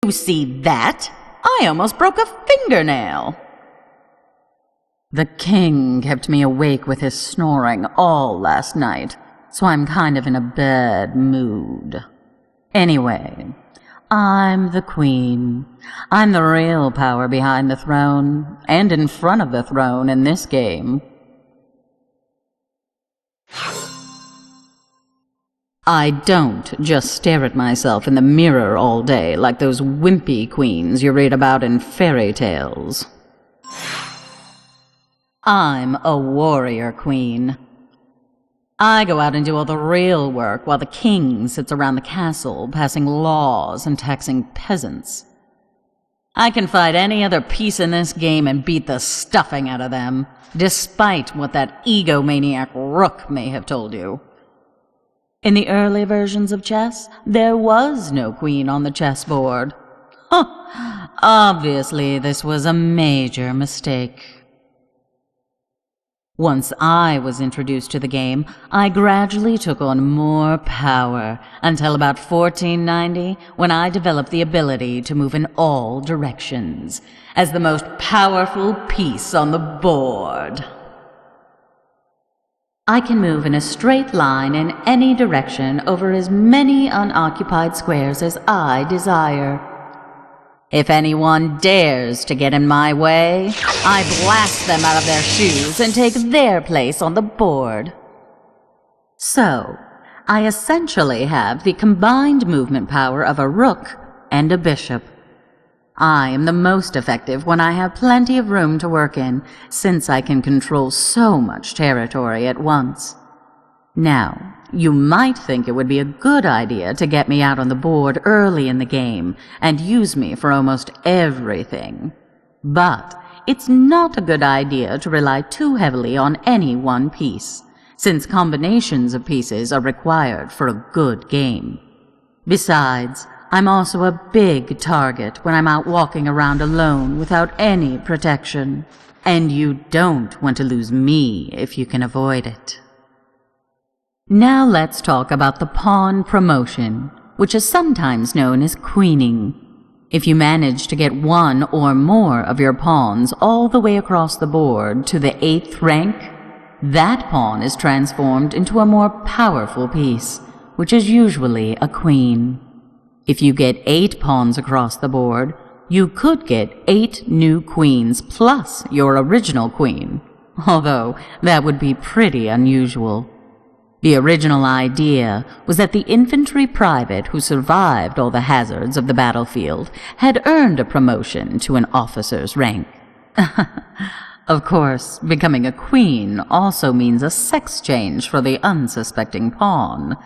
you see that? I almost broke a fingernail. The king kept me awake with his snoring all last night, so I'm kind of in a bad mood. Anyway, I'm the queen. I'm the real power behind the throne, and in front of the throne in this game. I don't just stare at myself in the mirror all day like those wimpy queens you read about in fairy tales. I'm a warrior queen. I go out and do all the real work while the king sits around the castle passing laws and taxing peasants. I can fight any other piece in this game and beat the stuffing out of them, despite what that egomaniac rook may have told you. In the early versions of chess, there was no queen on the chessboard. Obviously, this was a major mistake. Once I was introduced to the game, I gradually took on more power until about 1490, when I developed the ability to move in all directions as the most powerful piece on the board. I can move in a straight line in any direction over as many unoccupied squares as I desire. If anyone dares to get in my way, I blast them out of their shoes and take their place on the board. So, I essentially have the combined movement power of a rook and a bishop. I am the most effective when I have plenty of room to work in, since I can control so much territory at once. Now, you might think it would be a good idea to get me out on the board early in the game and use me for almost everything. But it's not a good idea to rely too heavily on any one piece, since combinations of pieces are required for a good game. Besides, I'm also a big target when I'm out walking around alone without any protection, and you don't want to lose me if you can avoid it. Now let's talk about the pawn promotion, which is sometimes known as queening. If you manage to get one or more of your pawns all the way across the board to the 8th rank, that pawn is transformed into a more powerful piece, which is usually a queen. If you get 8 pawns across the board, you could get 8 new queens plus your original queen, although that would be pretty unusual. The original idea was that the infantry private who survived all the hazards of the battlefield had earned a promotion to an officer's rank. Of course, becoming a queen also means a sex change for the unsuspecting pawn,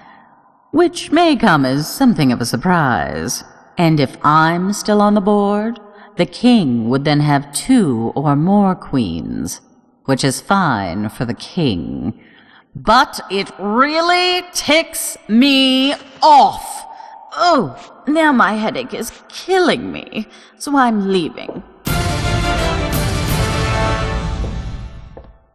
which may come as something of a surprise. And if I'm still on the board, the king would then have 2 or more queens, which is fine for the king. But it really ticks me off. Oh, now my headache is killing me, so I'm leaving.